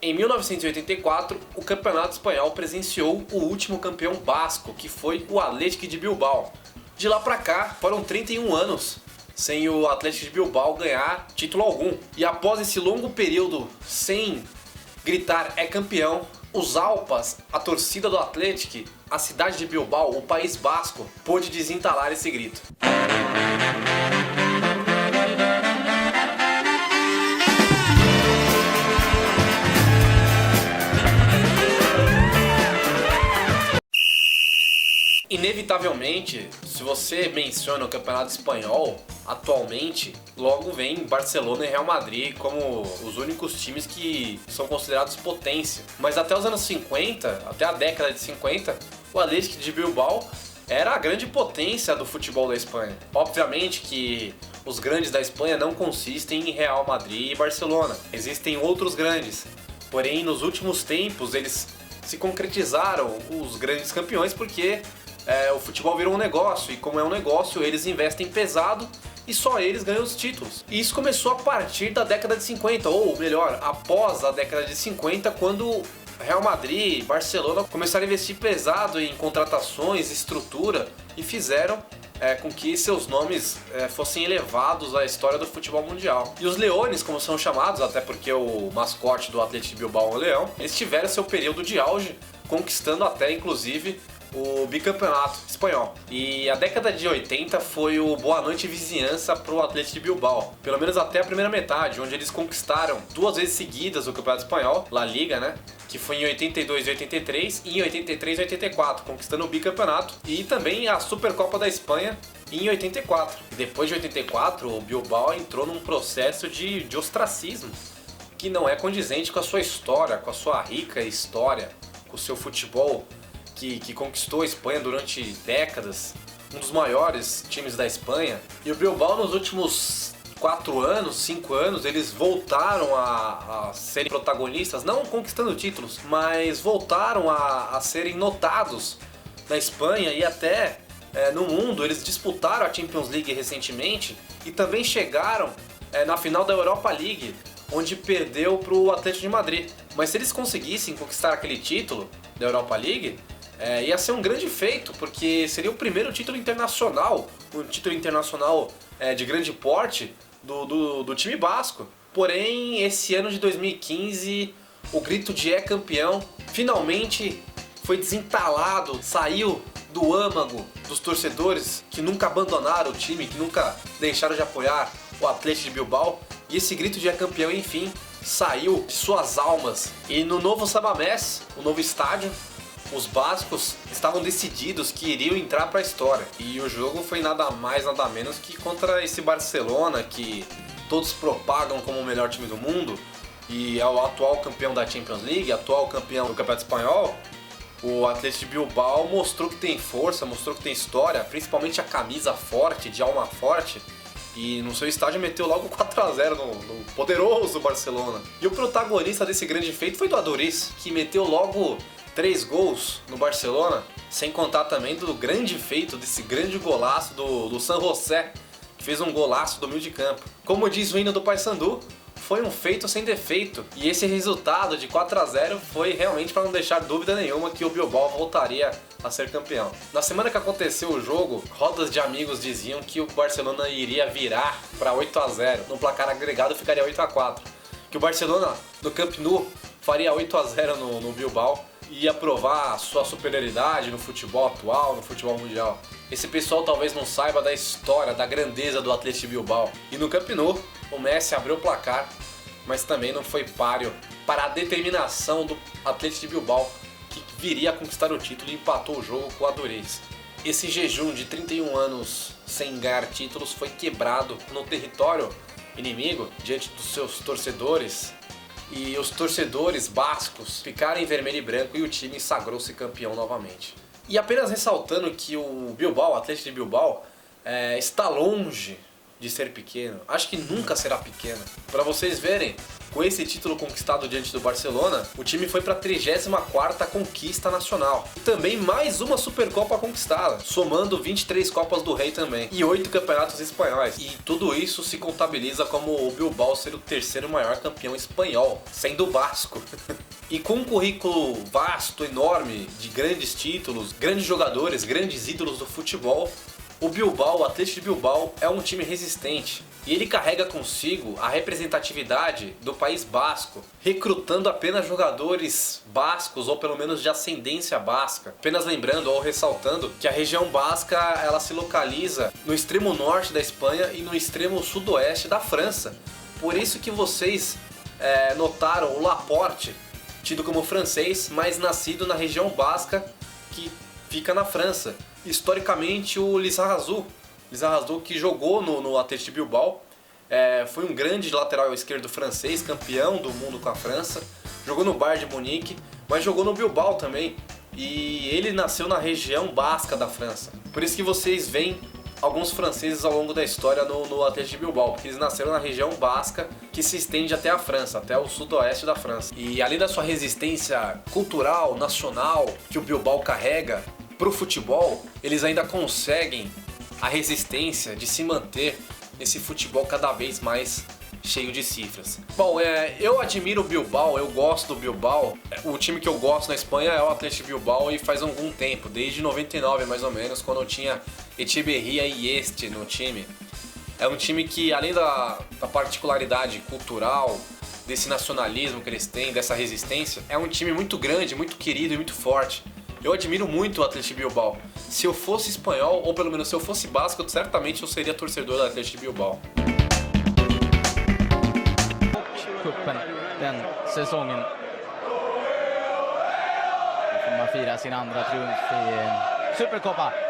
Em 1984, o Campeonato Espanhol presenciou o último campeão basco, que foi o Athletic de Bilbao. De lá pra cá, foram 31 anos sem o Athletic de Bilbao ganhar título algum. E após esse longo período sem gritar "é campeão", os Alpas, a torcida do Athletic, a cidade de Bilbao, o País Basco, pôde desentalar esse grito. Inevitavelmente, se você menciona o Campeonato Espanhol, atualmente, logo vem Barcelona e Real Madrid como os únicos times que são considerados potência. Mas até os anos 50, até a década de 50, o Athletic de Bilbao era a grande potência do futebol da Espanha. Obviamente que os grandes da Espanha não consistem em Real Madrid e Barcelona. Existem outros grandes. Porém, nos últimos tempos, eles se concretizaram os grandes campeões porque o futebol virou um negócio, e como é um negócio, eles investem pesado e só eles ganham os títulos. E isso começou a partir da década de 50, ou melhor, após a década de 50, quando Real Madrid e Barcelona começaram a investir pesado em contratações, estrutura, e fizeram com que seus nomes fossem elevados à história do futebol mundial. E os Leones, como são chamados, até porque o mascote do Athletic de Bilbao é um leão, eles tiveram seu período de auge, conquistando até, inclusive, o bicampeonato espanhol. E a década de 80 foi o boa noite vizinhança para o Athletic de Bilbao, pelo menos até a primeira metade, onde eles conquistaram 2 vezes seguidas o campeonato espanhol, La Liga, né? Que foi em 82 e 83 e em 83 e 84, conquistando o bicampeonato, e também a Supercopa da Espanha em 84. E depois de 84, o Bilbao entrou num processo de ostracismo que não é condizente com a sua história, com a sua rica história, com o seu futebol que conquistou a Espanha durante décadas, um dos maiores times da Espanha. E o Bilbao, nos últimos 4 anos, 5 anos, eles voltaram a serem protagonistas, não conquistando títulos, mas voltaram a serem notados na Espanha e até no mundo. Eles disputaram a Champions League recentemente e também chegaram na final da Europa League, onde perdeu para o Atlético de Madrid. Mas se eles conseguissem conquistar aquele título da Europa League, ia ser um grande feito, porque seria o primeiro título internacional, um título internacional de grande porte do time basco. Porém, esse ano de 2015, o grito de "é campeão" finalmente foi desentalado, saiu do âmago dos torcedores que nunca abandonaram o time, que nunca deixaram de apoiar o Athletic de Bilbao. E esse grito de "é campeão", enfim, saiu de suas almas. E no novo Samamés, o novo estádio, os bascos estavam decididos que iriam entrar para a história. E o jogo foi nada mais, nada menos que contra esse Barcelona, que todos propagam como o melhor time do mundo, e é o atual campeão da Champions League, atual campeão do Campeonato Espanhol. O Athletic de Bilbao mostrou que tem força, mostrou que tem história, principalmente a camisa forte, de alma forte, e no seu estádio meteu logo 4-0 no poderoso Barcelona. E o protagonista desse grande feito foi o Aduriz, que meteu logo 3 gols no Barcelona, sem contar também do grande feito, desse grande golaço do San José, que fez um golaço do meio de campo. Como diz o hino do Paysandu, foi um feito sem defeito, e esse resultado de 4-0 foi realmente para não deixar dúvida nenhuma que o Bilbao voltaria a ser campeão. Na semana que aconteceu o jogo, rodas de amigos diziam que o Barcelona iria virar para 8-0, no placar agregado ficaria 8-4, que o Barcelona no Camp Nou faria 8-0 no Bilbao, e ia provar a sua superioridade no futebol atual, no futebol mundial. Esse pessoal talvez não saiba da história, da grandeza do Athletic de Bilbao. E no Camp Nou, o Messi abriu o placar, mas também não foi páreo para a determinação do Athletic de Bilbao, que viria a conquistar o título e empatou o jogo com o Aduriz. Esse jejum de 31 anos sem ganhar títulos foi quebrado no território inimigo, diante dos seus torcedores, e os torcedores bascos ficaram em vermelho e branco e o time sagrou-se campeão novamente. E apenas ressaltando que o Bilbao, o Athletic de Bilbao, está longe de ser pequeno. Acho que nunca será pequeno. Para vocês verem, com esse título conquistado diante do Barcelona, o time foi para a 34ª conquista nacional. E também mais uma Supercopa conquistada, somando 23 Copas do Rei também. E 8 campeonatos espanhóis. E tudo isso se contabiliza como o Bilbao ser o terceiro maior campeão espanhol, sendo o Vasco. E com um currículo vasto, enorme, de grandes títulos, grandes jogadores, grandes ídolos do futebol, o Bilbao, o Athletic de Bilbao, é um time resistente. E ele carrega consigo a representatividade do País Basco, recrutando apenas jogadores bascos ou pelo menos de ascendência basca. Apenas lembrando ou ressaltando que a região basca ela se localiza no extremo norte da Espanha e no extremo sudoeste da França. Por isso que vocês notaram o Laporte, tido como francês, mas nascido na região basca que fica na França. Historicamente, o Lizarrazu que jogou no Athletic de Bilbao, foi um grande lateral esquerdo francês, campeão do mundo com a França, jogou no Bayern de Munique, mas jogou no Bilbao também, e ele nasceu na região basca da França. Por isso que vocês veem alguns franceses ao longo da história no Athletic de Bilbao, porque eles nasceram na região basca que se estende até a França, até o sudoeste da França. E além da sua resistência cultural, nacional, que o Bilbao carrega pro futebol, eles ainda conseguem a resistência de se manter nesse futebol cada vez mais cheio de cifras. Bom, eu admiro o Bilbao, eu gosto do Bilbao. O time que eu gosto na Espanha é o Athletic Bilbao e faz algum tempo, desde 99 mais ou menos, quando eu tinha Echeverría e Este no time. É um time que, além da particularidade cultural, desse nacionalismo que eles têm, dessa resistência, é um time muito grande, muito querido e muito forte. Eu admiro muito o Athletic Bilbao. Se eu fosse espanhol, ou pelo menos se eu fosse basco, certamente eu seria torcedor do Athletic Bilbao. Cupen den säsongen. Nu får man fira sin andra triumf i Supercopa.